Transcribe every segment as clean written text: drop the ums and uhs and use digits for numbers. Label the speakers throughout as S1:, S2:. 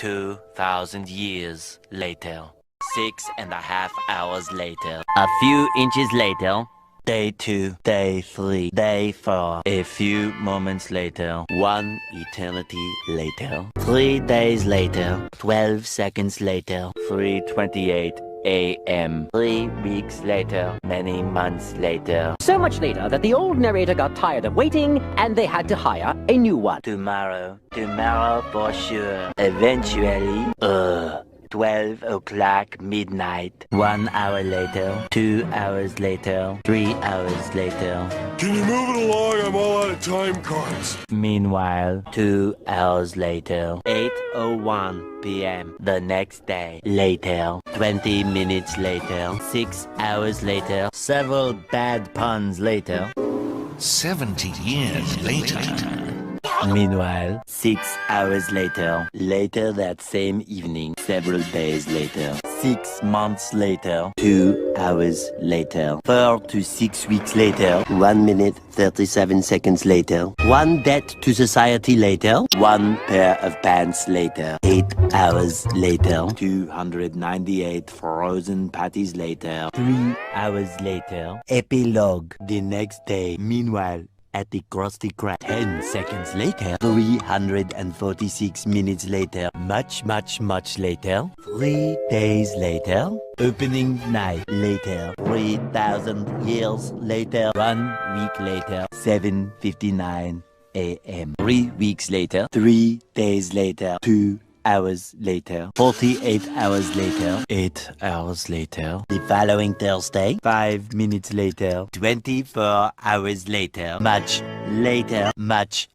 S1: 2,000 years later. 6.5 hours later. A few inches later. Day 2, day 3, day 4. A few moments later. 1 eternity later. 3 days later. 12 seconds later. 3:28 a.m. 3 weeks later. Many months later.
S2: So much later that the old narrator got tired of waiting and they had to hire a new one.
S1: Tomorrow for sure. Eventually, 12 o'clock midnight. 1 hour later, 2 hours later, 3 hours later.
S3: Can you move it along? I'm all out of time cards.
S1: Meanwhile, 2 hours later, 8:01 p.m. the next day. Later, 20 minutes later, 6 hours later, several bad puns later.
S4: 70 years later.
S1: Meanwhile, 6 hours later, later that same evening, several days later, 6 months later, 2 hours later, 4 to 6 weeks later, 1 minute 37 seconds later, 1 debt to society later, 1 pair of pants later, 8 hours later, 298 frozen patties later, 3 hours later, epilogue the next day. Meanwhile, at the Krusty Krab, 10 seconds later, 346 minutes later, much later, 3 days later, opening night later, 3,000 years later, 1 week later, 7:59 a.m. 3 weeks later, 3 days later, 2 hours later, 48 hours later, 8 hours later, the following Thursday, 5 minutes later, 24 hours later, much later, much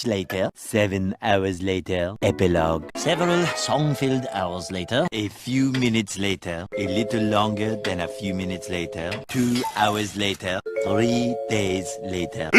S1: later, 7 hours later, epilogue, several song-filled hours later, a few minutes later, a little longer than a few minutes later, 2 hours later, 3 days later.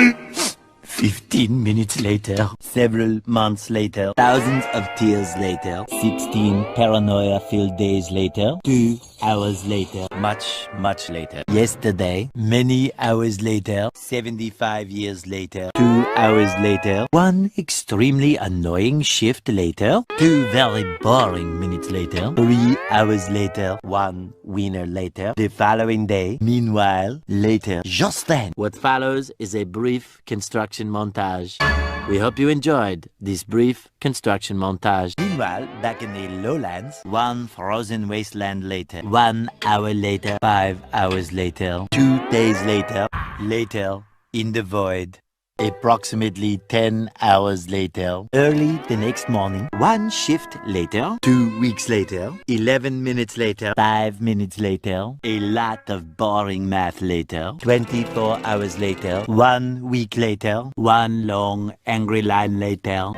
S1: 15 minutes later, several months later, thousands of tears later, 16 paranoia-filled days later, 2 hours later, much later. Yesterday, many hours later, 75 years later, 2 hours later, 1 extremely annoying shift later, 2 very boring minutes later, 3 hours later, 1 winner later, the following day, meanwhile, later, just then. What follows is a brief construction montage. We hope you enjoyed this brief construction montage. Meanwhile, back in the lowlands, 1 frozen wasteland later, 1 hour later, 5 hours later, 2 days later, later in the void. Approximately 10 hours later, early the next morning, 1 shift later, 2 weeks later, 11 minutes later, 5 minutes later, a lot of boring math later, 24 hours later, 1 week later, 1 long angry line later,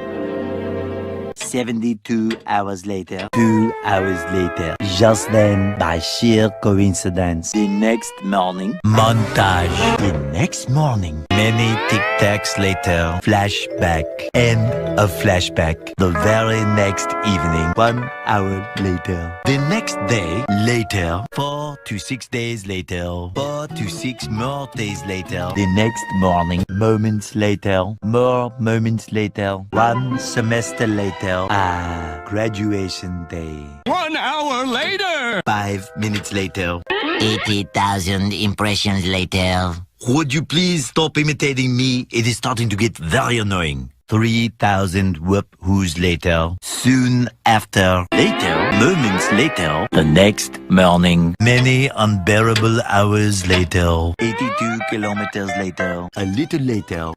S1: 72 hours later, 2 hours later, just then, by sheer coincidence, the next morning, montage. The next morning, many tic-tacs later, flashback, end of flashback. The very next evening, 1 hour later. The next day, later, 4 to 6 days later, 4 to 6 more days later. The next morning, moments later, more moments later, 1 semester later. Graduation day.
S3: 1 hour later!
S1: 5 minutes later.
S5: 80,000 impressions later.
S1: Would you please stop imitating me? It is starting to get very annoying. 3,000 whoop-whoos later. Soon after. Later. Moments later. The next morning. Many unbearable hours later. 82 kilometers later. A little later.